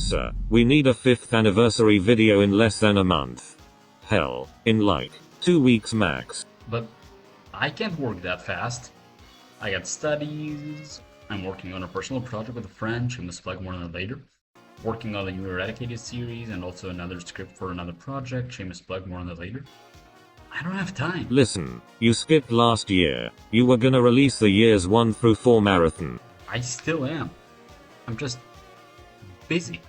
Producer, we need a 5th anniversary video in less than a month. Hell, in like 2 weeks max. But I can't work that fast. I got studies, I'm working on a personal project with a friend, shameless plug more on that later. Working on the new Eradicated series and also another script for another project, shameless plug more on that later. I don't have time. Listen, you skipped last year. You were gonna release the years 1 through 4 marathon. I still am. I'm just busy.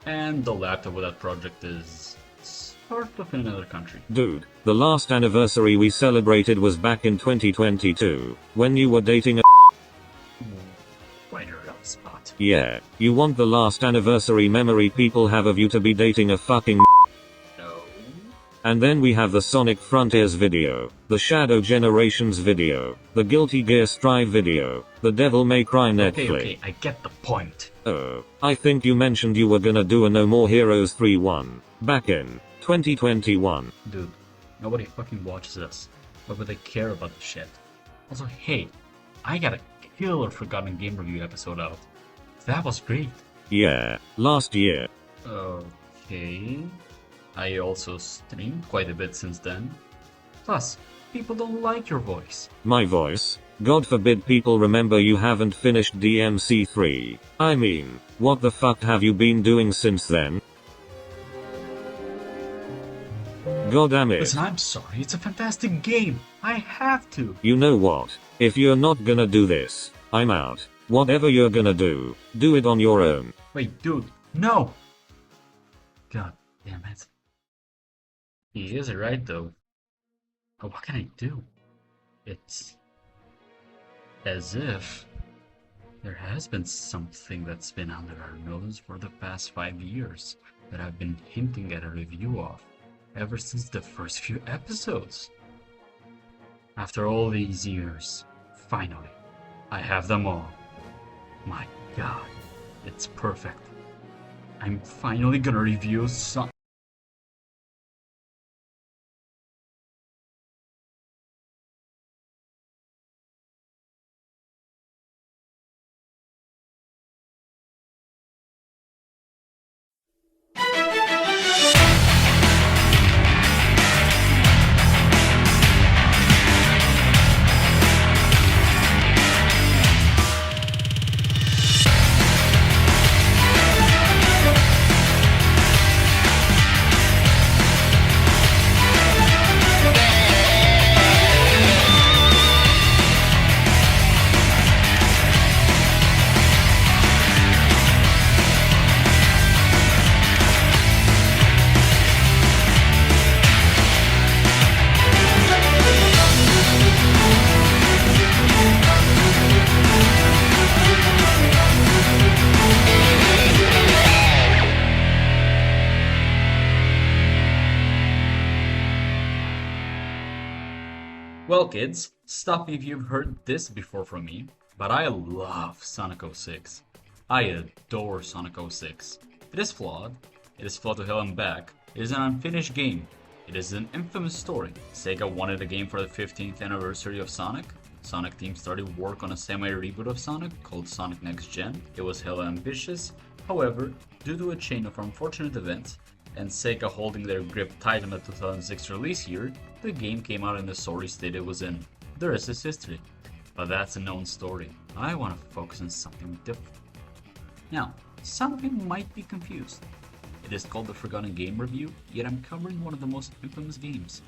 And the laptop with that project is sort of in another country. Dude, the last anniversary we celebrated was back in 2022, when you were dating a Right around the spot. Yeah, you want the last anniversary memory people have of you to be dating a fucking No. And then we have the Sonic Frontiers video, the Shadow Generations video, the Guilty Gear Strive video, the Devil May Cry Netflix. Okay, I get the point. Oh, I think you mentioned you were gonna do a No More Heroes 3 one back in 2021. Dude, nobody fucking watches us. Why would they care about the shit? Also, hey, I got a killer Forgotten Game review episode out. That was great. Yeah, last year. Okay. I also streamed quite a bit since then. Plus, people don't like your voice. My voice? God forbid people remember you haven't finished DMC3. I mean, what the fuck have you been doing since then? God damn it. Listen, I'm sorry, it's a fantastic game. I have to. You know what? If you're not gonna do this, I'm out. Whatever you're gonna do it on your own. Wait, dude, no! God damn it. He is right, though. But what can I do? It's as if there has been something that's been under our nose for the past 5 years that I've been hinting at a review of ever since the first few episodes. After all these years, finally, I have them all. My god, it's perfect. I'm finally gonna review some. Well, kids, stop me if you've heard this before from me, but I love Sonic 06. I adore Sonic 06. It is flawed to hell and back, it is an unfinished game, it is an infamous story. Sega wanted a game for the 15th anniversary of Sonic. Sonic team started work on a semi-reboot of Sonic called Sonic Next Gen. It was hella ambitious, however, due to a chain of unfortunate events, and Sega holding their grip tight on the 2006 release year, the game came out in the sorry state it was in. The rest is history. But that's a known story. I want to focus on something different. Now, some of you might be confused. It is called the Forgotten Game Review, yet I'm covering one of the most infamous games.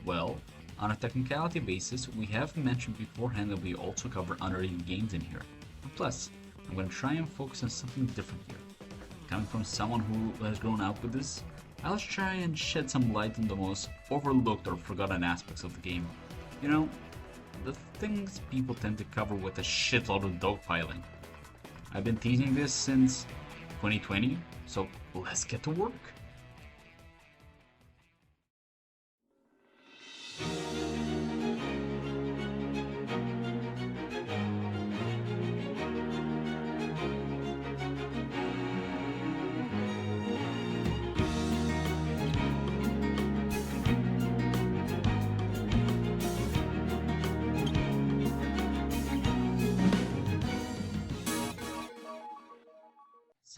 Well, on a technicality basis, we have mentioned beforehand that we also cover underrated games in here. And plus, I'm going to try and focus on something different here. Coming from someone who has grown up with this, I'll try and shed some light on the most overlooked or forgotten aspects of the game. You know, the things people tend to cover with a shitload of dogpiling. I've been teasing this since 2020, so let's get to work.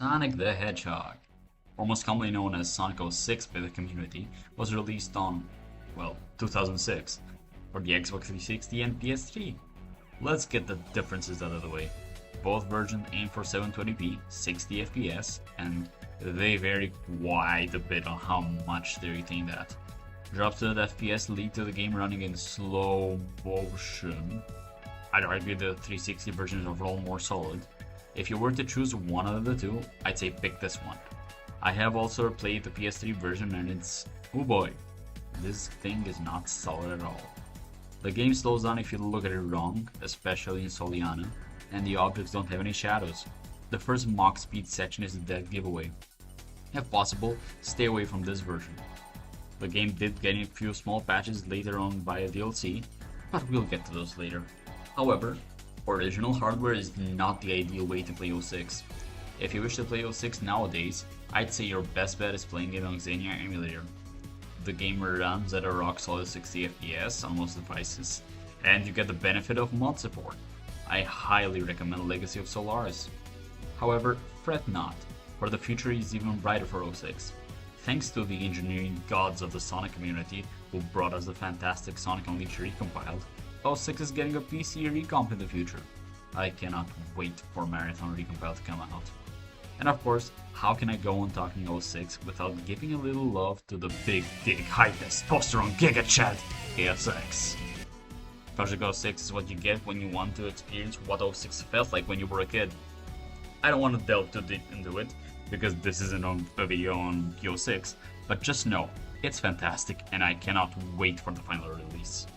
Sonic the Hedgehog, or most commonly known as Sonic 06 by the community, was released on, well, 2006 for the Xbox 360 and PS3. Let's get the differences out of the way. Both versions aim for 720p, 60 FPS, and they vary quite a bit on how much they retain that. Drops to the FPS lead to the game running in slow motion. I'd argue the 360 version is overall more solid. If you were to choose one out of the two, I'd say pick this one. I have also played the PS3 version and it's, oh boy, this thing is not solid at all. The game slows down if you look at it wrong, especially in Soliana, and the objects don't have any shadows. The first Mach speed section is a dead giveaway. If possible, stay away from this version. The game did get a few small patches later on via DLC, but we'll get to those later. However, original hardware is not the ideal way to play 06. If you wish to play 06 nowadays, I'd say your best bet is playing it on Xenia emulator. The game runs at a rock solid 60 FPS on most devices, and you get the benefit of mod support. I highly recommend Legacy of Solaris. However, fret not, for the future is even brighter for 06. Thanks to the engineering gods of the Sonic community who brought us the fantastic Sonic Unleashed recompiled, 06 is getting a PC recomp in the future. I cannot wait for Marathon Recompile to come out. And of course, how can I go on talking 06 without giving a little love to the big, high testosterone giga chat ASX? Project 06 is what you get when you want to experience what 06 felt like when you were a kid. I don't want to delve too deep into it, because this isn't a video on 06, but just know, it's fantastic and I cannot wait for the final release.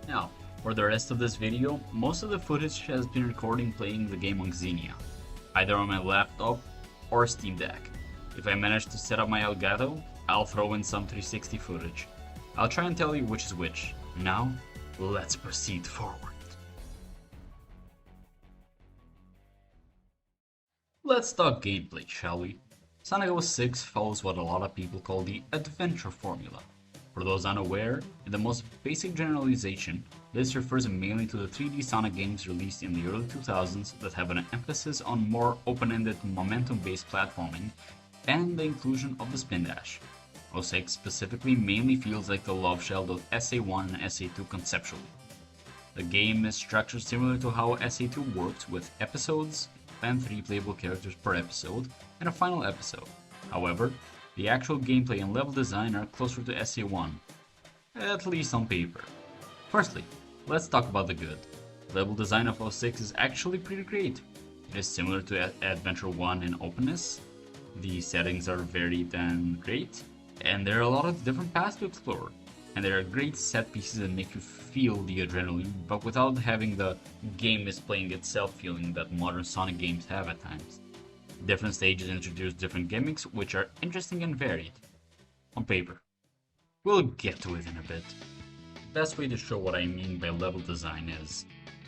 Now, for the rest of this video, most of the footage has been recording playing the game on Xenia, either on my laptop or Steam Deck. If I manage to set up my Elgato, I'll throw in some 360 footage. I'll try and tell you which is which. Now, let's proceed forward. Let's talk gameplay, shall we? Sonic 06 follows what a lot of people call the adventure formula. For those unaware, in the most basic generalization, this refers mainly to the 3D Sonic games released in the early 2000s that have an emphasis on more open-ended momentum-based platforming and the inclusion of the spin dash. 06 specifically mainly feels like the love child of SA1 and SA2 conceptually. The game is structured similar to how SA2 worked, with episodes and 3 playable characters per episode, and a final episode. However, the actual gameplay and level design are closer to SA1, at least on paper. Firstly, let's talk about the good. Level design of 06 is actually pretty great. It is similar to Adventure 1 in openness. The settings are varied and great, and there are a lot of different paths to explore. And there are great set pieces that make you feel the adrenaline, but without having the game is playing itself feeling that modern Sonic games have at times. Different stages introduce different gimmicks, which are interesting and varied. On paper. We'll get to it in a bit. Best way to show what I mean by level design is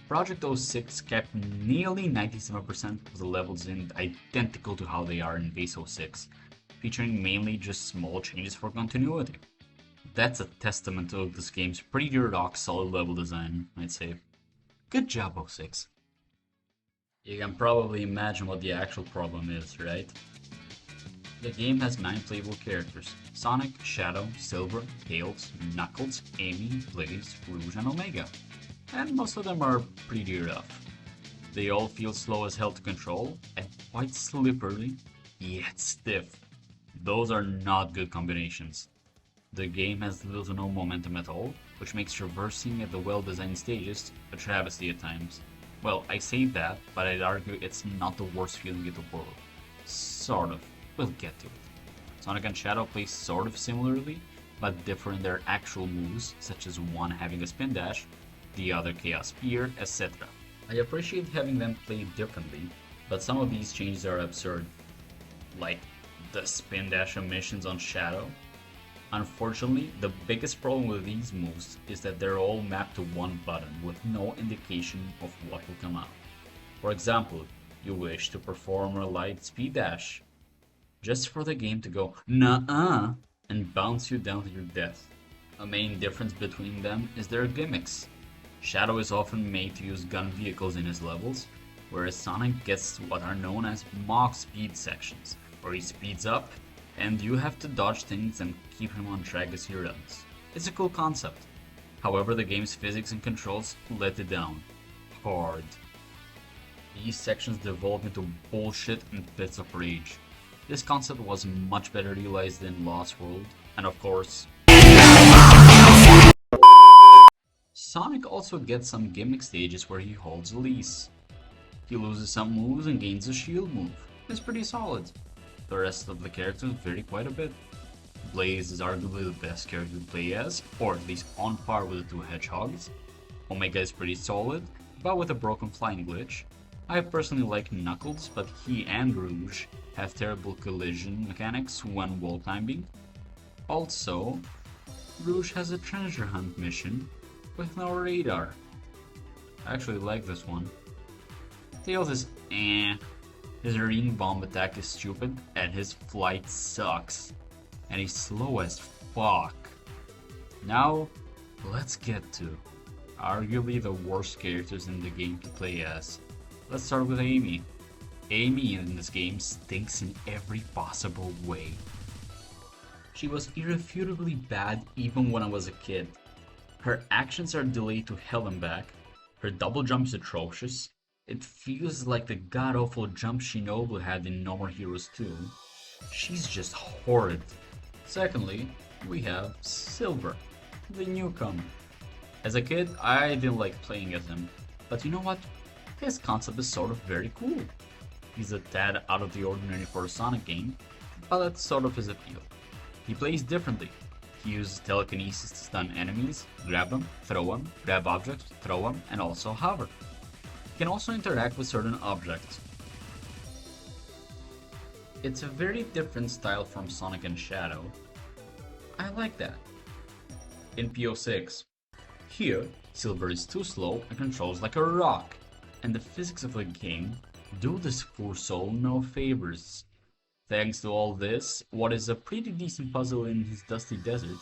Project 06 kept nearly 97% of the levels in identical to how they are in base 06, featuring mainly just small changes for continuity. That's a testament to this game's pretty rock solid level design, I'd say. Good job, 06. You can probably imagine what the actual problem is, right? The game has 9 playable characters: Sonic, Shadow, Silver, Tails, Knuckles, Amy, Blaze, Rouge, and Omega. And most of them are pretty rough. They all feel slow as hell to control, and quite slippery, yet stiff. Those are not good combinations. The game has little to no momentum at all, which makes traversing at the well-designed stages a travesty at times. Well, I say that, but I'd argue it's not the worst feeling in the world. Sort of. We'll get to it. Sonic and Shadow play sort of similarly, but differ in their actual moves, such as one having a spin dash, the other Chaos Spear, etc. I appreciate having them play differently, but some of these changes are absurd. Like the spin dash emissions on Shadow. Unfortunately, the biggest problem with these moves is that they're all mapped to one button with no indication of what will come out. For example, you wish to perform a light speed dash, just for the game to go "Nuh-uh" and bounce you down to your death. A main difference between them is their gimmicks. Shadow is often made to use gun vehicles in his levels, whereas Sonic gets what are known as Mach speed sections, where he speeds up and you have to dodge things and keep him on track as he runs. It's a cool concept. However, the game's physics and controls let it down. Hard. These sections devolve into bullshit and bits of rage. This concept was much better realized in Lost World, and of course, Sonic also gets some gimmick stages where he holds a leash. He loses some moves and gains a shield move. It's pretty solid. The rest of the characters vary quite a bit. Blaze is arguably the best character to play as, or at least on par with the two Hedgehogs. Omega is pretty solid, but with a broken flying glitch. I personally like Knuckles, but he and Rouge have terrible collision mechanics when wall climbing. Also, Rouge has a treasure hunt mission with no radar. I actually like this one. Tails is eh. His ring bomb attack is stupid, and his flight sucks. And he's slow as fuck. Now, let's get to arguably the worst characters in the game to play as. Let's start with Amy. Amy in this game stinks in every possible way. She was irrefutably bad even when I was a kid. Her actions are delayed to hell and back. Her double jump is atrocious. It feels like the god-awful jump Shinobu had in No More Heroes 2. She's just horrid. Secondly, we have Silver, the newcomer. As a kid, I didn't like playing as him, but you know what? His concept is sort of very cool. He's a tad out of the ordinary for a Sonic game, but that's sort of his appeal. He plays differently. He uses telekinesis to stun enemies, grab them, throw them, grab objects, throw them, and also hover. He can also interact with certain objects. It's a very different style from Sonic and Shadow. I like that. In PO6, here, Silver is too slow and controls like a rock, and the physics of the game do this poor soul no favors. Thanks to all this, what is a pretty decent puzzle in his dusty desert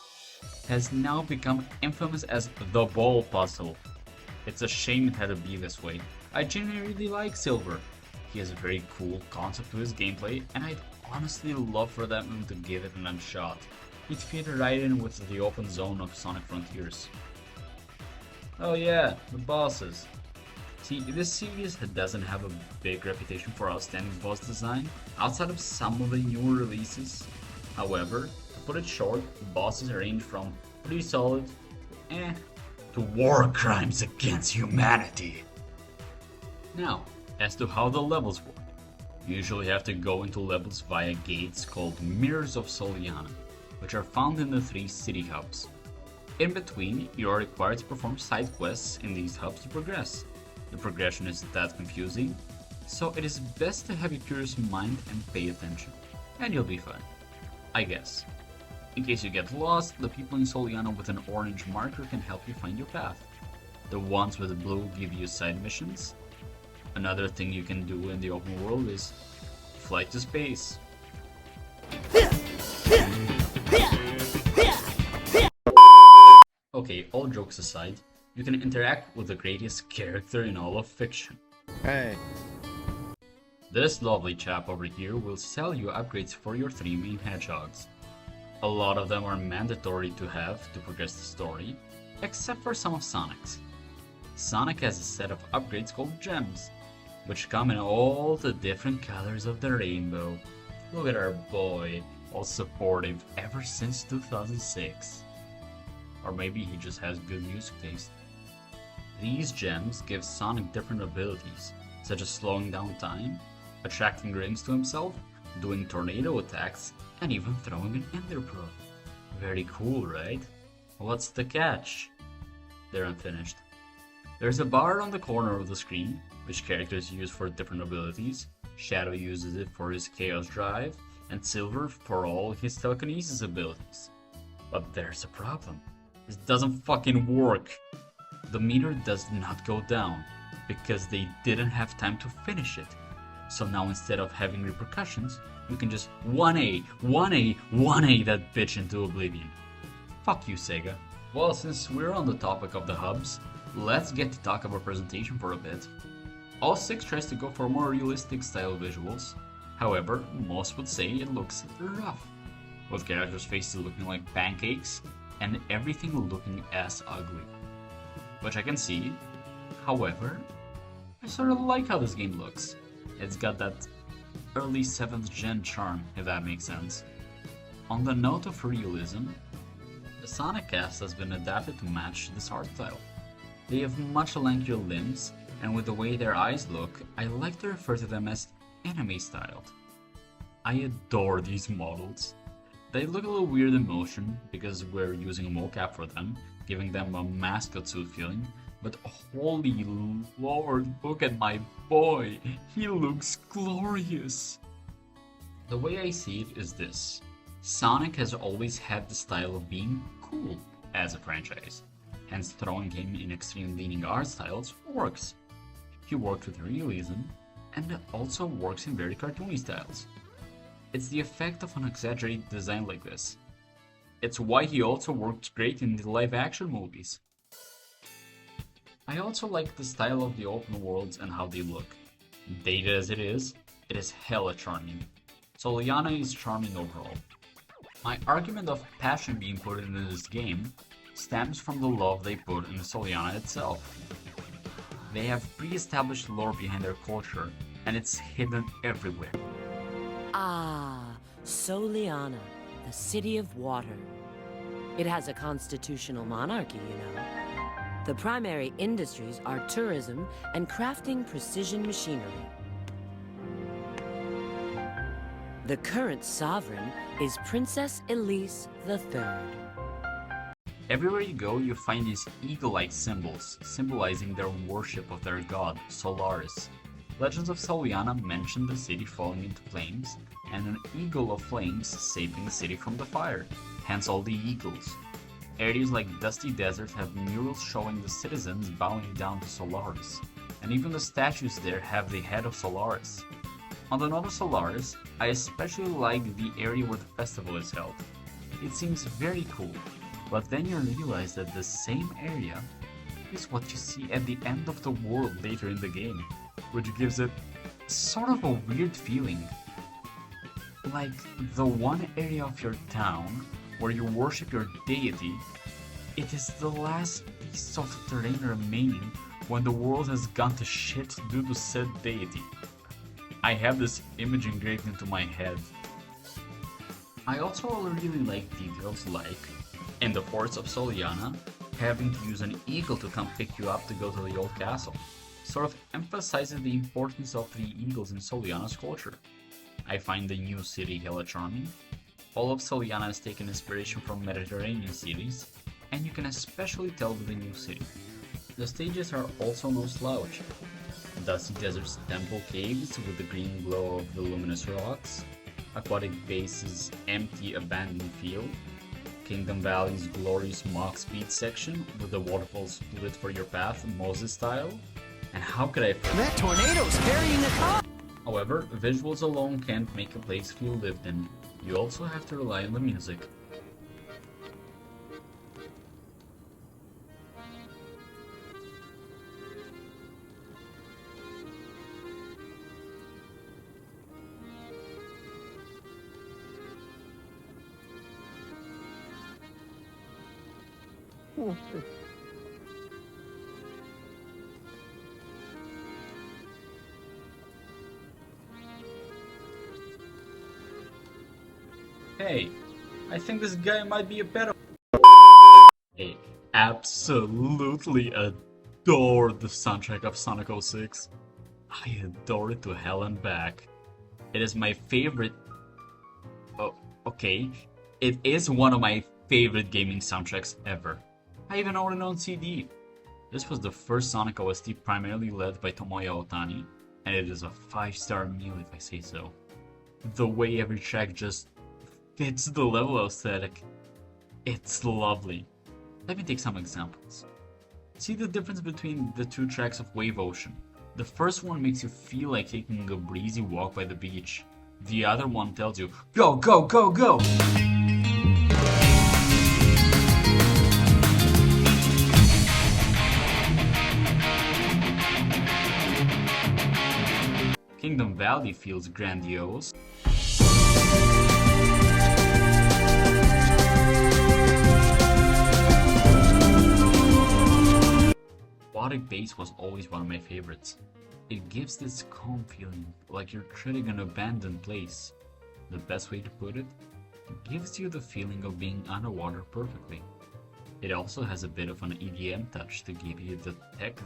has now become infamous as the ball puzzle. It's a shame it had to be this way. I genuinely really like Silver. He has a very cool concept to his gameplay, and I'd honestly love for that move to give it an shot. He'd fit right in with the open zone of Sonic Frontiers. Oh yeah, the bosses. See, this series doesn't have a big reputation for outstanding boss design, outside of some of the newer releases. However, to put it short, the bosses range from pretty solid, to war crimes against humanity. Now, as to how the levels work. You usually have to go into levels via gates called Mirrors of Soliana, which are found in the 3 city hubs. In between, you are required to perform side quests in these hubs to progress. The progression isn't that confusing, so it is best to have a curious mind and pay attention, and you'll be fine. I guess. In case you get lost, the people in Soliana with an orange marker can help you find your path. The ones with the blue give you side missions. Another thing you can do in the open world is fly to space. Okay, all jokes aside, you can interact with the greatest character in all of fiction. Hey. This lovely chap over here will sell you upgrades for your 3 main hedgehogs. A lot of them are mandatory to have to progress the story, except for some of Sonic's. Sonic has a set of upgrades called gems, which come in all the different colors of the rainbow. Look at our boy, all supportive ever since 2006. Or maybe he just has good music taste. These gems give Sonic different abilities, such as slowing down time, attracting rings to himself, doing tornado attacks, and even throwing an Ender Pearl. Very cool, right? What's the catch? They're unfinished. There's a bar on the corner of the screen, which characters use for different abilities. Shadow uses it for his Chaos Drive, and Silver for all his telekinesis abilities. But there's a problem. This doesn't fucking work. The meter does not go down, because they didn't have time to finish it. So now instead of having repercussions, you can just 1A that bitch into oblivion. Fuck you, Sega. Well, since we're on the topic of the hubs, let's get to talk about presentation for a bit. All 6 tries to go for more realistic style visuals, however, most would say it looks rough, with characters' faces looking like pancakes, and everything looking as ugly. Which I can see, however, I sort of like how this game looks. It's got that early 7th gen charm, if that makes sense. On the note of realism, the Sonic cast has been adapted to match this art style. They have much lengthier limbs, and with the way their eyes look, I like to refer to them as anime styled. I adore these models. They look a little weird in motion because we're using a mocap for them, giving them a mascot suit feeling, but holy lord, look at my boy, he looks glorious! The way I see it is this: Sonic has always had the style of being cool as a franchise, hence throwing him in extreme leaning art styles works. He worked with realism, and also works in very cartoony styles. It's the effect of an exaggerated design like this. It's why he also worked great in the live action movies. I also like the style of the open worlds and how they look. Dated as it is hella charming. Soliana is charming overall. My argument of passion being put into this game stems from the love they put into Soliana itself. They have pre-established lore behind their culture, and it's hidden everywhere. Ah, Soliana, the city of water. It has a constitutional monarchy, you know. The primary industries are tourism and crafting precision machinery. The current sovereign is Princess Elise III. Everywhere you go, you find these eagle-like symbols, symbolizing their worship of their god, Solaris. Legends of Soliana mention the city falling into flames, and an eagle of flames saving the city from the fire, hence all the eagles. Areas like Dusty Desert have murals showing the citizens bowing down to Solaris, and even the statues there have the head of Solaris. On the note of Solaris, I especially like the area where the festival is held. It seems very cool, but then you realize that the same area is what you see at the end of the world later in the game, which gives it sort of a weird feeling. Like the one area of your town where you worship your deity, it is the last piece of terrain remaining when the world has gone to shit due to said deity. I have this image engraved into my head. I also really like details like, in the forts of Soliana, having to use an eagle to come pick you up to go to the old castle. Sort of emphasizes the importance of the eagles in Soliana's culture. I find the new city hella charming. All of Soliana has taken inspiration from Mediterranean cities, and you can especially tell with the new city. The stages are also no slouch. Dusty Desert's temple caves with the green glow of the luminous rocks, Aquatic Base's empty abandoned field, Kingdom Valley's glorious Mach Speed section with the waterfalls split for your path Moses style, and how could I forget? That tornado's carrying a car! However, visuals alone can't make a place feel lived in. You also have to rely on the music. Hey, I think this guy might be a better. I absolutely adore the soundtrack of Sonic 06. I adore it to hell and back. It is my favorite. Oh, okay. It is one of my favorite gaming soundtracks ever. I even own it on CD. This was the first Sonic OST primarily led by Tomoya Otani, and it is a 5-star meal if I say so. The way every track just fits the level aesthetic, it's lovely. Let me take some examples. See the difference between the two tracks of Wave Ocean. The first one makes you feel like taking a breezy walk by the beach. The other one tells you, go, go, go, go! Kingdom Valley feels grandiose. Aquatic Base was always one of my favorites. It gives this calm feeling, like you're treading an abandoned place. The best way to put it? It gives you the feeling of being underwater perfectly. It also has a bit of an EDM touch to give you the tech.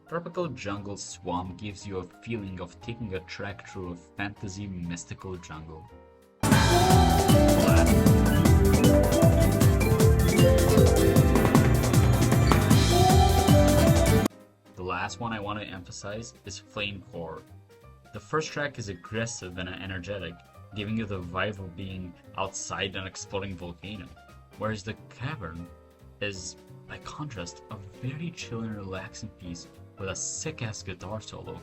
Tropical Jungle Swamp gives you a feeling of taking a trek through a fantasy mystical jungle. The last one I want to emphasize is Flame Core. The first track is aggressive and energetic, giving you the vibe of being outside an exploding volcano, whereas the Cavern is, by contrast, a very chill and relaxing piece with a sick-ass guitar solo.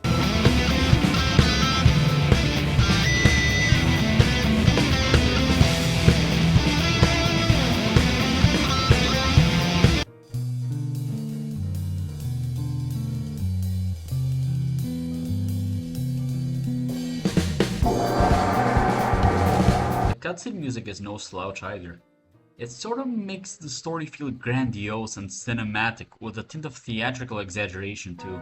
The cutscene music is no slouch either. It sort of makes the story feel grandiose and cinematic with a tint of theatrical exaggeration too.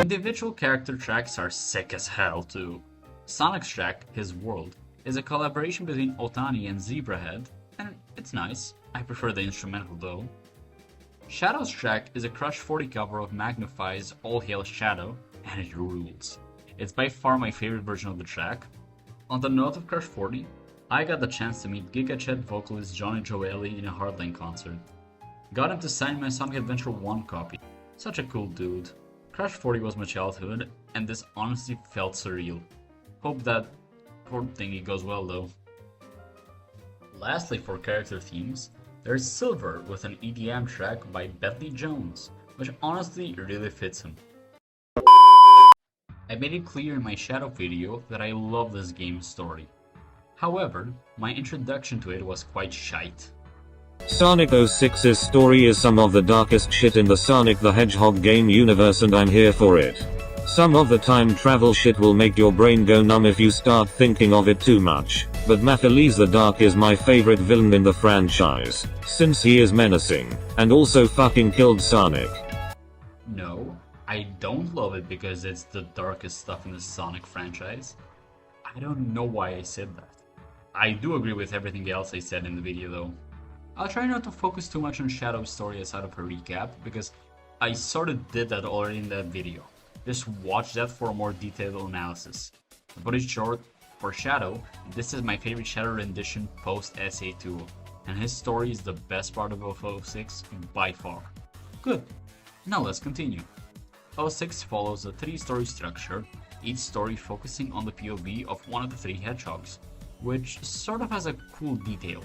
Individual character tracks are sick as hell too. Sonic's track, His World, is a collaboration between Otani and Zebrahead, and it's nice. I prefer the instrumental though. Shadow's track is a Crush 40 cover of Magnify's All Hail Shadow, and it rules. It's by far my favorite version of the track. On the note of Crush 40, I got the chance to meet Giga Chet vocalist Johnny Joeli in a Hardline concert. Got him to sign my Sonic Adventure 1 copy. Such a cool dude. Crush 40 was my childhood, and this honestly felt surreal. Hope that poor thingy goes well though. Lastly, for character themes, there's Silver with an EDM track by Bentley Jones, which honestly really fits him. I made it clear in my Shadow video that I love this game's story. However, my introduction to it was quite shite. Sonic 06's story is some of the darkest shit in the Sonic the Hedgehog game universe, and I'm here for it. Some of the time travel shit will make your brain go numb if you start thinking of it too much, but Mephiles the Dark is my favorite villain in the franchise, since he is menacing, and also fucking killed Sonic. No, I don't love it because it's the darkest stuff in the Sonic franchise. I don't know why I said that. I do agree with everything else I said in the video though. I'll try not to focus too much on Shadow's story aside of a recap, because I sorta did that already in that video. Just watch that for a more detailed analysis. To put it short, for Shadow, this is my favorite Shadow rendition post SA2, and his story is the best part of 06 by far. Good, now let's continue. 06 follows a 3-story structure, each story focusing on the POV of one of the 3 hedgehogs, which sort of has a cool detail.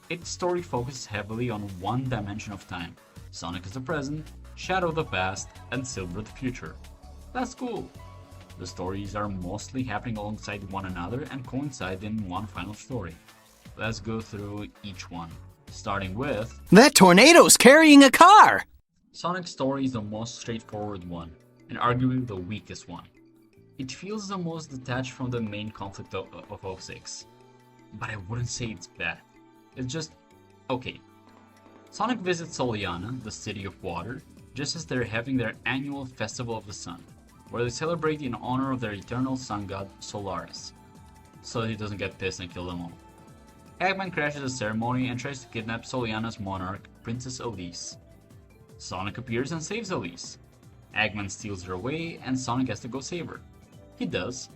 Its story focuses heavily on one dimension of time. Sonic is the present, Shadow the past, and Silver the future. That's cool. The stories are mostly happening alongside one another and coincide in one final story. Let's go through each one, starting with... That tornado's carrying a car! Sonic's story is the most straightforward one, and arguably the weakest one. It feels the most detached from the main conflict of 06. But I wouldn't say it's bad. It's just okay. Sonic visits Soliana, the city of water, just as they're having their annual Festival of the Sun, where they celebrate in honor of their eternal sun god Solaris, so he doesn't get pissed and kill them all. Eggman crashes the ceremony and tries to kidnap Soliana's monarch, Princess Elise. Sonic appears and saves Elise. Eggman steals her away and Sonic has to go save her. He does.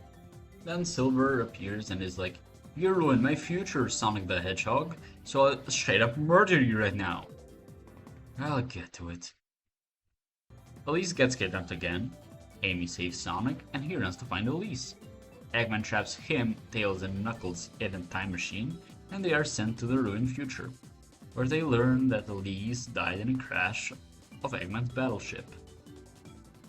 Then Silver appears and is like, "You ruined my future, Sonic the Hedgehog, so I'll straight up murder you right now." I'll get to it. Elise gets kidnapped again. Amy saves Sonic, and he runs to find Elise. Eggman traps him, Tails, and Knuckles in a time machine, and they are sent to the ruined future, where they learn that Elise died in a crash of Eggman's battleship.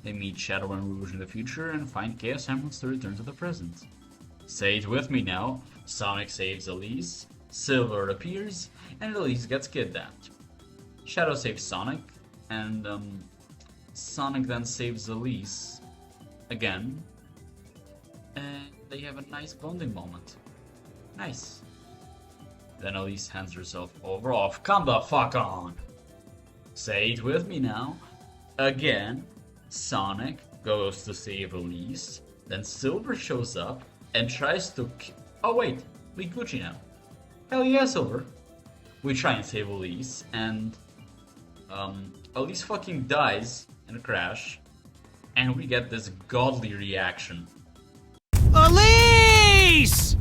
They meet Shadow and Rouge in the future and find Chaos Emeralds to return to the present. Say it with me now. Sonic saves Elise, Silver appears, and Elise gets kidnapped. Shadow saves Sonic, and Sonic then saves Elise again, and they have a nice bonding moment. Nice. Then Elise hands herself over. Oh, come the fuck on! Say it with me now. Again, Sonic goes to save Elise, then Silver shows up and tries to oh wait, we Gucci now. Hell yeah, Silver. We try and save Elise, and Elise fucking dies in a crash, and we get this godly reaction. Elise!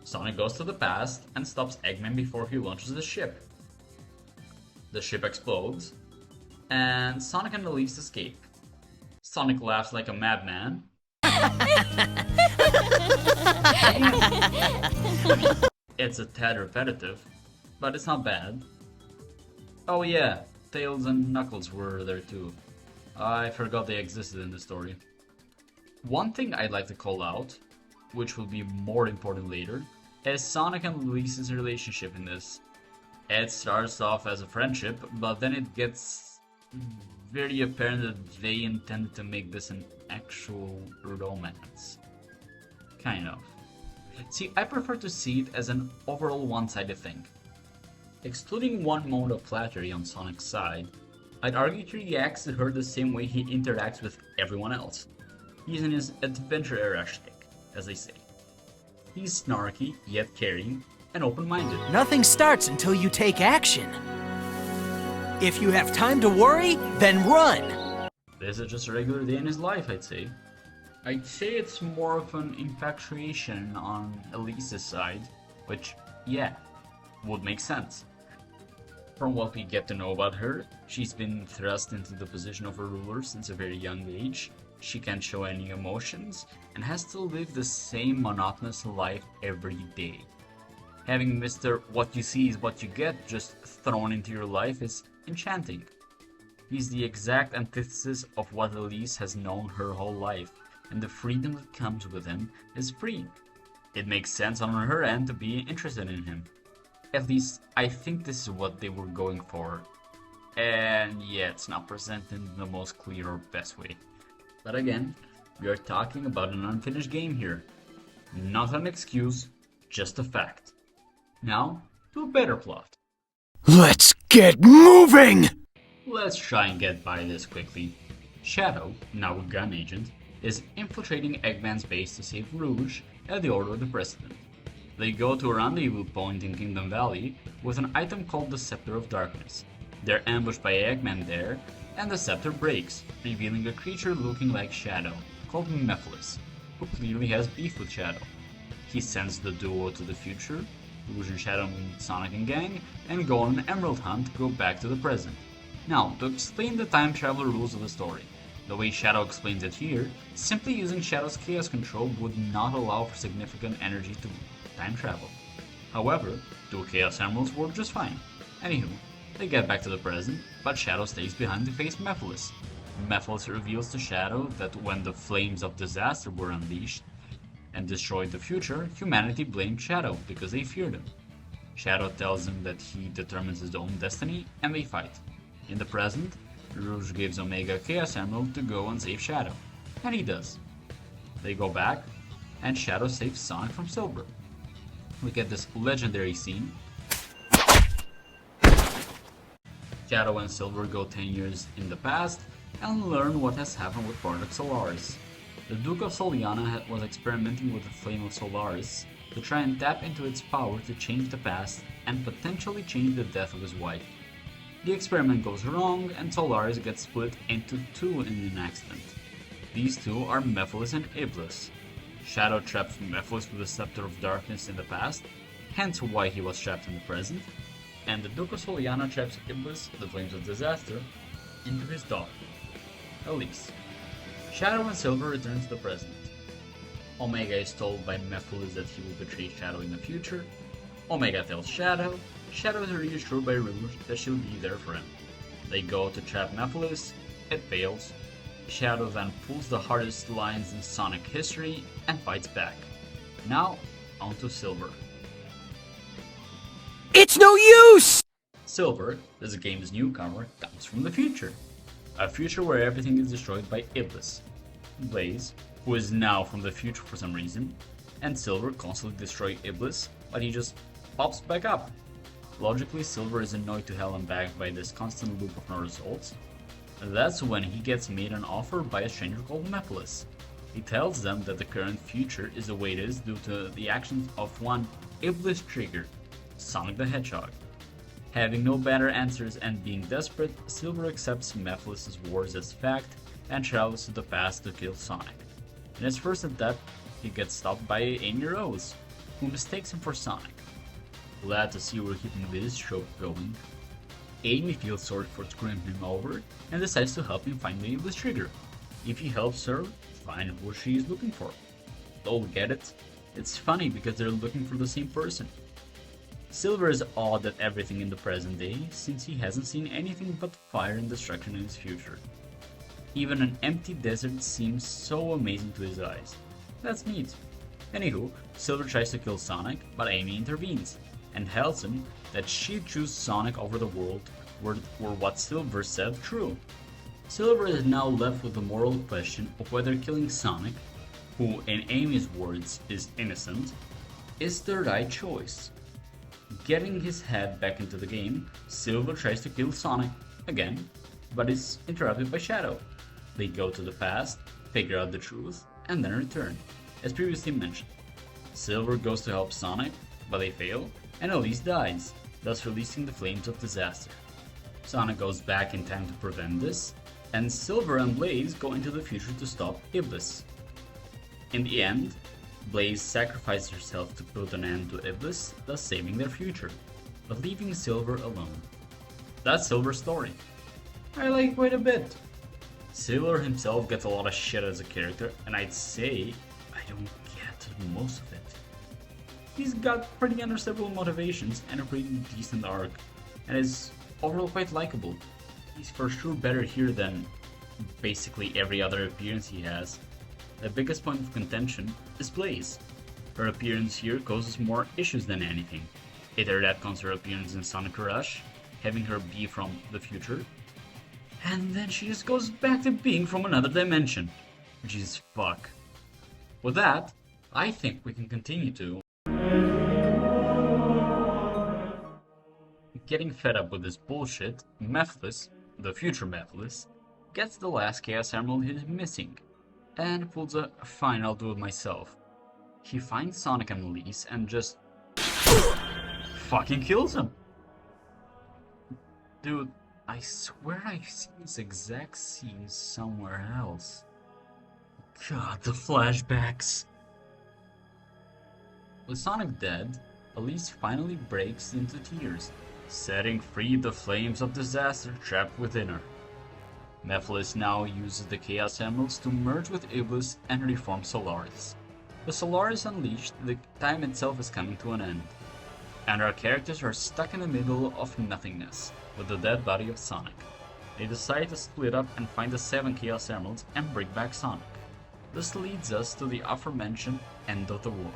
Sonic goes to the past and stops Eggman before he launches the ship. The ship explodes, and Sonic and Elise escape. Sonic laughs like a madman. It's a tad repetitive, but it's not bad. Oh yeah, Tails and Knuckles were there too. I forgot they existed in the story. One thing I'd like to call out, which will be more important later, is Sonic and Elise's relationship in this. It starts off as a friendship, but then it gets very apparent that they intended to make this an actual romance. Kind of. See, I prefer to see it as an overall one-sided thing. Excluding one moment of flattery on Sonic's side, I'd argue he reacts to her the same way he interacts with everyone else. He's in his adventure era shtick, as they say. He's snarky, yet caring, and open-minded. Nothing starts until you take action. If you have time to worry, then run. This is just a regular day in his life, I'd say. I'd say it's more of an infatuation on Elise's side, which, yeah, would make sense. From what we get to know about her, she's been thrust into the position of a ruler since a very young age. She can't show any emotions, and has to live the same monotonous life every day. Having Mr. What you see is what you get just thrown into your life is enchanting. He's the exact antithesis of what Elise has known her whole life, and the freedom that comes with him is free. It makes sense on her end to be interested in him. At least, I think this is what they were going for. And yeah, it's not presented in the most clear or best way. But again, we are talking about an unfinished game here. Not an excuse, just a fact. Now, to a better plot. Let's get moving! Let's try and get by this quickly. Shadow, now a gun agent, is infiltrating Eggman's base to save Rouge at the order of the President. They go to a rendezvous point in Kingdom Valley with an item called the Scepter of Darkness. They're ambushed by Eggman there, and the scepter breaks, revealing a creature looking like Shadow, called Mephiles, who clearly has beef with Shadow. He sends the duo to the future. Rouge and Shadow meet Sonic and gang, and go on an emerald hunt to go back to the present. Now, to explain the time travel rules of the story. The way Shadow explains it here, simply using Shadow's chaos control would not allow for significant energy to time travel. However, 2 Chaos Emeralds work just fine. Anywho, they get back to the present, but Shadow stays behind to face Mephiles. Mephiles reveals to Shadow that when the flames of disaster were unleashed and destroyed the future, humanity blamed Shadow because they feared him. Shadow tells him that he determines his own destiny, and they fight. In the present, Rouge gives Omega a Chaos Emerald to go and save Shadow, and he does. They go back, and Shadow saves Sonic from Silver. We get this legendary scene. Shadow and Silver go 10 years in the past and learn what has happened with Project Solaris. The Duke of Soliana was experimenting with the Flame of Solaris to try and tap into its power to change the past and potentially change the death of his wife. The experiment goes wrong, and Solaris gets split into two in an accident. These two are Mephiles and Iblis. Shadow traps Mephiles with the Scepter of Darkness in the past, hence why he was trapped in the present, and the Duke of Soliana traps Iblis, the Flames of Disaster, into his daughter, Elise. Shadow and Silver return to the present. Omega is told by Mephiles that he will betray Shadow in the future. Omega tells Shadow. Shadow is reassured by Rouge that she'll be there for him. They go to trap Mephiles. It fails. Shadow then pulls the hardest lines in Sonic history and fights back. Now, on to Silver. It's no use! Silver, this game's newcomer, comes from the future. A future where everything is destroyed by Iblis. Blaze, who is now from the future for some reason, and Silver constantly destroy Iblis, but he just pops back up. Logically, Silver is annoyed to hell and back by this constant loop of no results. That's when he gets made an offer by a stranger called Mephiles. He tells them that the current future is the way it is due to the actions of one Iblis trigger, Sonic the Hedgehog. Having no better answers and being desperate, Silver accepts Mephiles' words as fact and travels to the past to kill Sonic. In his first attempt, he gets stopped by Amy Rose, who mistakes him for Sonic. Glad to see we're keeping this trope going, Amy feels sorry for screwing him over and decides to help him find the Iblis trigger. If he helps her find what she is looking for. Don't get it? It's funny because they're looking for the same person. Silver is awed at everything in the present day since he hasn't seen anything but fire and destruction in his future. Even an empty desert seems so amazing to his eyes. That's neat. Anywho, Silver tries to kill Sonic, but Amy intervenes and tells him that she'd choose Sonic over the world were what Silver said true. Silver is now left with the moral question of whether killing Sonic, who in Amy's words is innocent, is the right choice. Getting his head back into the game, Silver tries to kill Sonic again, but is interrupted by Shadow. They go to the past, figure out the truth, and then return, as previously mentioned. Silver goes to help Sonic, but they fail, and Elise dies, thus releasing the Flames of Disaster. Sonic goes back in time to prevent this, and Silver and Blaze go into the future to stop Iblis. In the end, Blaze sacrifices herself to put an end to Iblis, thus saving their future, but leaving Silver alone. That's Silver's story. I like quite a bit. Silver himself gets a lot of shit as a character, and I'd say I don't get most of it. He's got pretty understandable motivations and a pretty decent arc, and is overall quite likable. He's for sure better here than basically every other appearance he has. The biggest point of contention is Blaze. Her appearance here causes more issues than anything. Either that counts her appearance in Sonic Rush, having her be from the future, and then she just goes back to being from another dimension. Which is fuck. With that, I think we can continue to... Getting fed up with this bullshit, Mephiles, the future Mephiles, gets the last Chaos Emerald he's missing, and pulls a fine I'll do it myself. He finds Sonic and Elise and just fucking kills him. Dude, I swear I've seen this exact scene somewhere else. God, the flashbacks. With Sonic dead, Elise finally breaks into tears, setting free the Flames of Disaster trapped within her. Mephiles now uses the Chaos Emeralds to merge with Iblis and reform Solaris. With Solaris unleashed, the time itself is coming to an end, and our characters are stuck in the middle of nothingness, with the dead body of Sonic. They decide to split up and find the 7 Chaos Emeralds and bring back Sonic. This leads us to the aforementioned End of the World,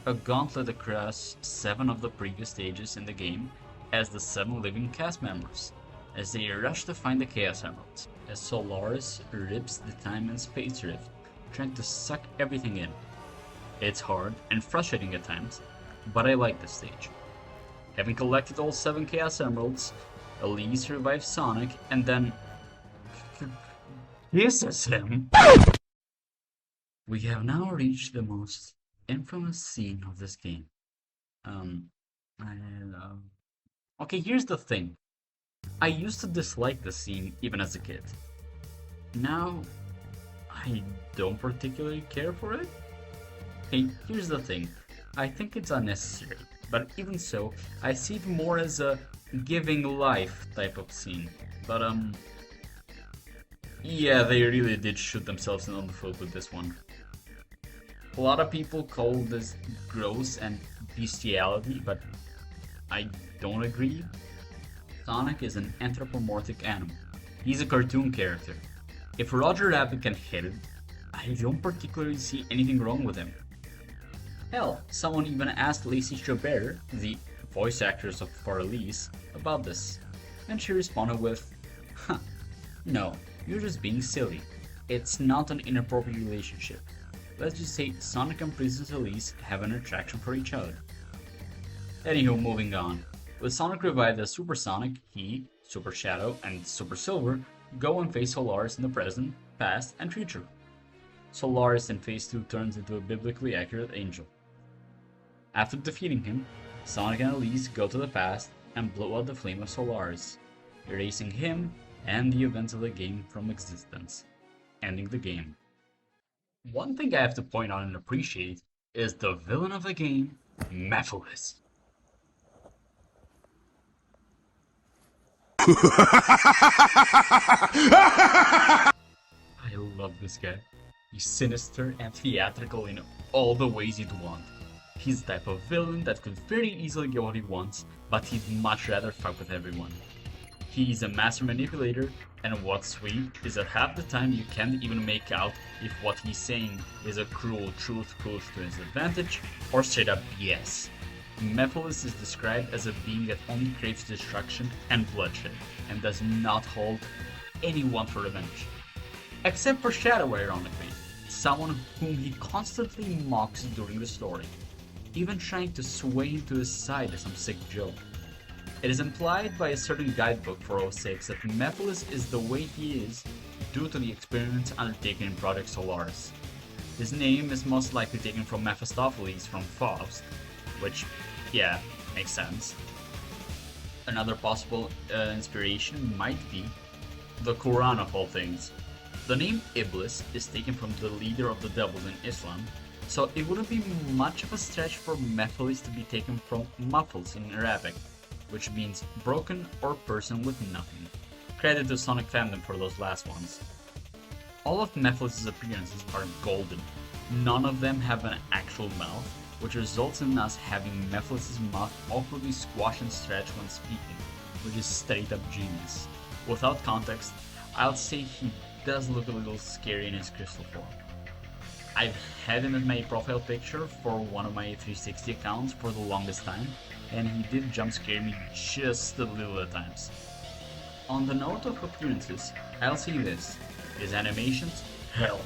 a gauntlet across 7 of the previous stages in the game as the 7 living cast members, as they rush to find the Chaos Emeralds, as Solaris rips the time and space rift, trying to suck everything in. It's hard and frustrating at times, but I like this stage. Having collected all 7 Chaos Emeralds, Elise revives Sonic and then kisses him. We have now reached the most infamous scene of this game. And, okay, here's the thing. I used to dislike the scene even as a kid. Now, I don't particularly care for it. Hey, here's the thing. I think it's unnecessary, but even so, I see it more as a giving life type of scene. But, yeah, they really did shoot themselves in the foot with this one. A lot of people call this gross and bestiality, but I don't agree. Sonic is an anthropomorphic animal. He's a cartoon character. If Roger Rabbit can hit it, I don't particularly see anything wrong with him. Hell, someone even asked Lacey Chabert, the voice actress for Elise, about this, and she responded with, "Huh, no, you're just being silly. It's not an inappropriate relationship. Let's just say Sonic and Princess Elise have an attraction for each other." Anywho, moving on. With Sonic revived as Super Sonic, he, Super Shadow, and Super Silver go and face Solaris in the present, past, and future. Solaris in Phase 2 turns into a biblically accurate angel. After defeating him, Sonic and Elise go to the past and blow out the flame of Solaris, erasing him and the events of the game from existence, ending the game. One thing I have to point out and appreciate is the villain of the game, Mephiles. I love this guy. He's sinister and theatrical in all the ways you'd want. He's the type of villain that could very easily get what he wants, but he'd much rather fuck with everyone. He's a master manipulator, and what's sweet is that half the time you can't even make out if what he's saying is a cruel truth pushed to his advantage or straight up BS. Mephiles is described as a being that only craves destruction and bloodshed, and does not hold anyone for revenge. Except for Shadow, ironically, someone whom he constantly mocks during the story, even trying to sway him to his side as some sick joke. It is implied by a certain guidebook for 06 that Mephiles is the way he is due to the experiments undertaken in Project Solaris. His name is most likely taken from Mephistopheles from Faust, which, yeah, makes sense. Another possible inspiration might be the Quran of all things. The name Iblis is taken from the leader of the devils in Islam, so it wouldn't be much of a stretch for Mephiles to be taken from Muffles in Arabic, which means broken or person with nothing. Credit to Sonic fandom for those last ones. All of Mephiles' appearances are golden. None of them have an actual mouth, which results in us having Mephiles' mouth awkwardly squash and stretch when speaking, which is straight up genius. Without context, I'll say he does look a little scary in his crystal form. I've had him in my profile picture for one of my 360 accounts for the longest time, and he did jump scare me just a little at times. On the note of appearances, I'll say this: his animations, hell.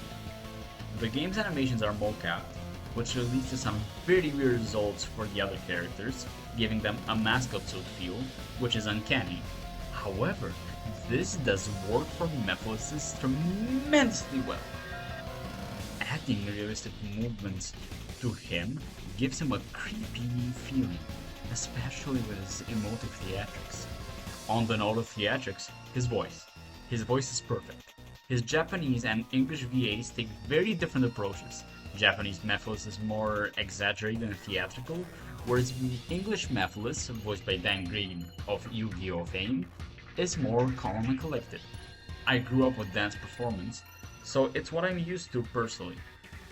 The game's animations are mocapped, which leads to some very weird results for the other characters, giving them a mascot suit feel, which is uncanny. However, this does work for Mephiles tremendously well. Adding realistic movements to him gives him a creepy feeling, especially with his emotive theatrics. On the note of theatrics, his voice. His voice is perfect. His Japanese and English VAs take very different approaches. Japanese Mephiles is more exaggerated and theatrical, whereas the English Mephiles, voiced by Dan Green of Yu-Gi-Oh! Fame, is more calm and collected. I grew up with Dan's performance, so it's what I'm used to personally,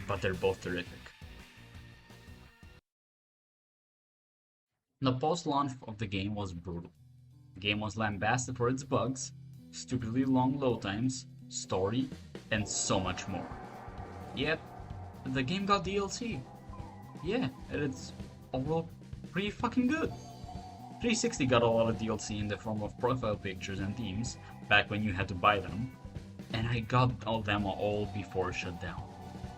but they're both terrific. The post-launch of the game was brutal. The game was lambasted for its bugs, stupidly long load times, story, and so much more. Yet, the game got DLC. Yeah, and it's overall pretty fucking good. 360 got a lot of DLC in the form of profile pictures and themes, back when you had to buy them, and I got all them all before it shut down.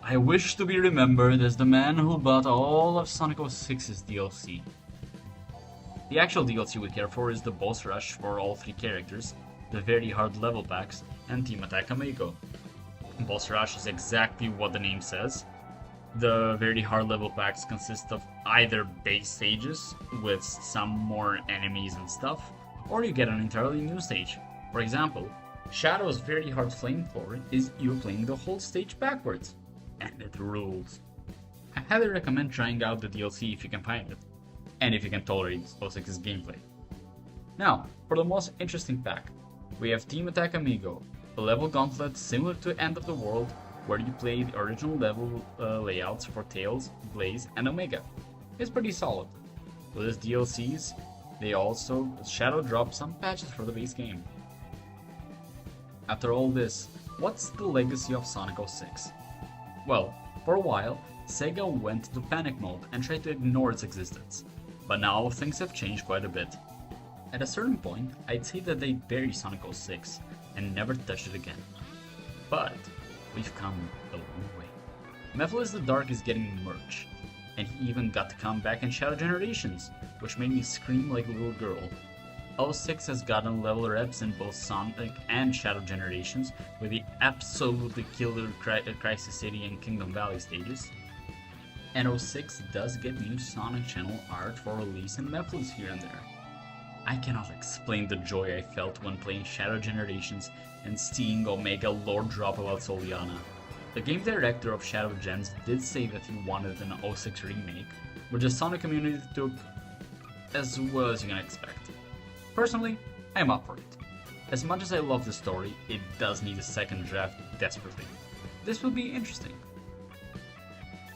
I wish to be remembered as the man who bought all of Sonic 06's DLC. The actual DLC we care for is the boss rush for all three characters, the very hard level packs, and Team Attack Amigo. Boss rush is exactly what the name says. The very hard level packs consist of either base stages with some more enemies and stuff, or you get an entirely new stage. For example, Shadow's very hard flame floor is you playing the whole stage backwards, and it rules. I highly recommend trying out the DLC if you can find it, and if you can tolerate 06's gameplay. Now, for the most interesting pack, we have Team Attack Amigo, a level gauntlet similar to End of the World, where you play the original level layouts for Tails, Blaze, and Omega. It's pretty solid. With its DLCs, they also shadow drop some patches for the base game. After all this, what's the legacy of Sonic 06? Well, for a while, Sega went into panic mode and tried to ignore its existence, but now things have changed quite a bit. At a certain point, I'd say that they buried Sonic 06 and never touched it again. But we've come a long way. Mephiles the Dark is getting merch, and he even got to come back in Shadow Generations, which made me scream like a little girl. 06 has gotten level reps in both Sonic and Shadow Generations, with the absolutely killer Crisis City and Kingdom Valley stages. And 06 does get new Sonic Channel art for release in Mephiles here and there. I cannot explain the joy I felt when playing Shadow Generations and seeing Omega lore drop about Soliana. The game director of Shadow Gens did say that he wanted an 06 remake, which the Sonic community took as well as you can expect. Personally, I am up for it. As much as I love the story, it does need a second draft desperately. This will be interesting.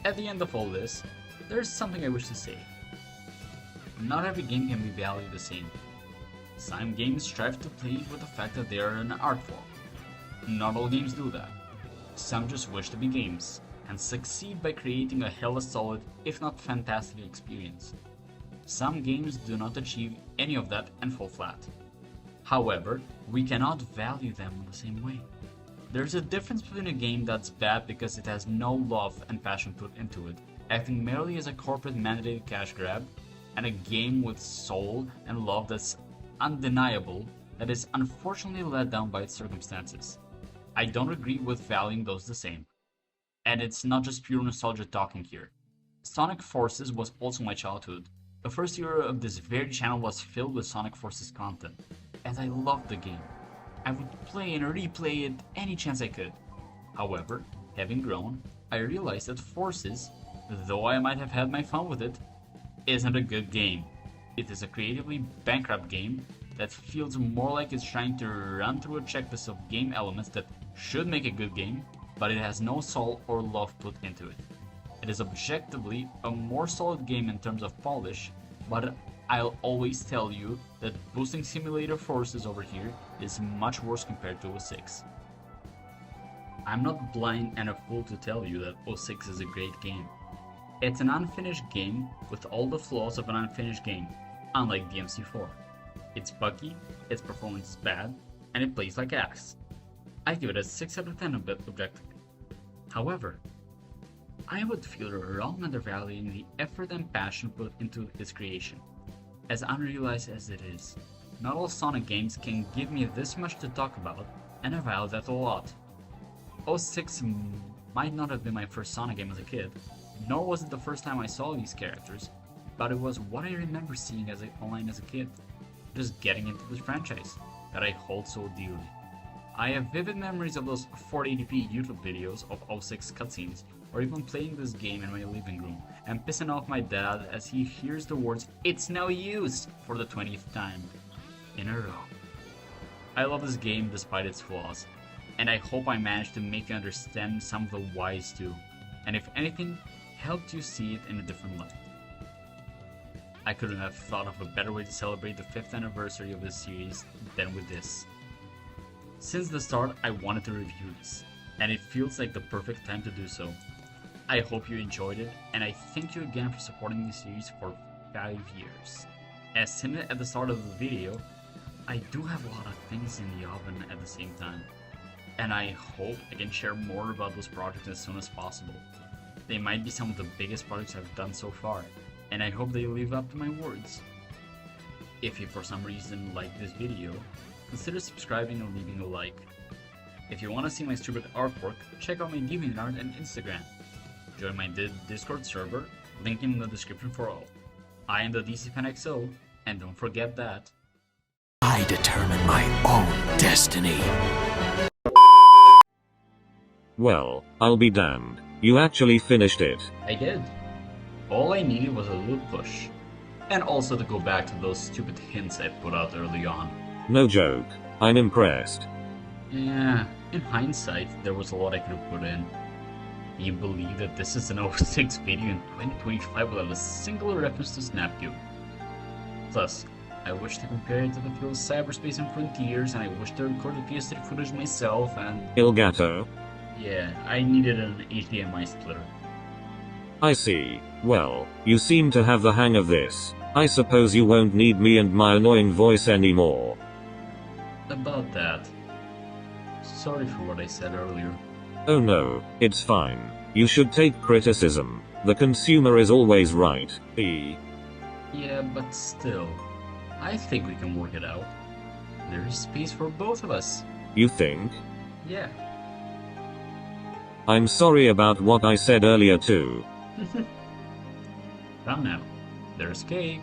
At the end of all this, there is something I wish to say. Not every game can be valued the same. Some games strive to play with the fact that they are an art form. Not all games do that. Some just wish to be games, and succeed by creating a hella solid, if not fantastic experience. Some games do not achieve any of that and fall flat. However, we cannot value them in the same way. There's a difference between a game that's bad because it has no love and passion put into it, acting merely as a corporate mandated cash grab, and a game with soul and love that's undeniable, that is unfortunately let down by its circumstances. I don't agree with valuing those the same. And it's not just pure nostalgia talking here. Sonic Forces was also my childhood. The first year of this very channel was filled with Sonic Forces content, and I loved the game. I would play and replay it any chance I could. However, having grown, I realized that Forces, though I might have had my fun with it, isn't a good game. It is a creatively bankrupt game that feels more like it's trying to run through a checklist of game elements that should make a good game, but it has no soul or love put into it. It is objectively a more solid game in terms of polish, but I'll always tell you that Boosting Simulator Forces over here is much worse compared to 06. I'm not blind and a fool to tell you that 06 is a great game. It's an unfinished game with all the flaws of an unfinished game, unlike DMC4. It's buggy, its performance is bad, and it plays like ass. I give it a 6 out of 10 objectively. However, I would feel wrong undervaluing the effort and passion put into its creation. As unrealized as it is, not all Sonic games can give me this much to talk about, and I value that a lot. 06 might not have been my first Sonic game as a kid, nor was it the first time I saw these characters, but it was what I remember seeing online as a kid, just getting into this franchise that I hold so dearly. I have vivid memories of those 480p YouTube videos of 06 cutscenes, or even playing this game in my living room and pissing off my dad as he hears the words "It's no use" for the 20th time in a row. I love this game despite its flaws, and I hope I managed to make you understand some of the whys too, and if anything, helped you see it in a different light. I couldn't have thought of a better way to celebrate the 5th anniversary of this series than with this. Since the start, I wanted to review this, and it feels like the perfect time to do so. I hope you enjoyed it, and I thank you again for supporting this series for 5 years. As hinted at the start of the video, I do have a lot of things in the oven at the same time, and I hope I can share more about those projects as soon as possible. They might be some of the biggest projects I've done so far, and I hope they live up to my words. If you for some reason like this video, consider subscribing and leaving a like. If you want to see my stupid artwork, check out my Deviantart and Instagram. Join my Discord server, link in the description for all. I am the DC Fan XO, and don't forget that I determine my own destiny. Well, I'll be damned. You actually finished it. I did. All I needed was a little push. And also to go back to those stupid hints I put out early on. No joke. I'm impressed. Yeah, in hindsight, there was a lot I could have put in. Can you believe that this is an 06 video in 2025 without a single reference to Snapcube? Plus, I wish to compare it to the field of cyberspace and frontiers, and I wish to record the PS3 footage myself, and... Elgato? yeah, I needed an HDMI splitter. I see. Well, you seem to have the hang of this. I suppose you won't need me and my annoying voice anymore. About that. Sorry for what I said earlier. Oh no, it's fine. You should take criticism. The consumer is always right. Yeah, but still, I think we can work it out. There is space for both of us. You think? Yeah. I'm sorry about what I said earlier too. Come now. There's cake.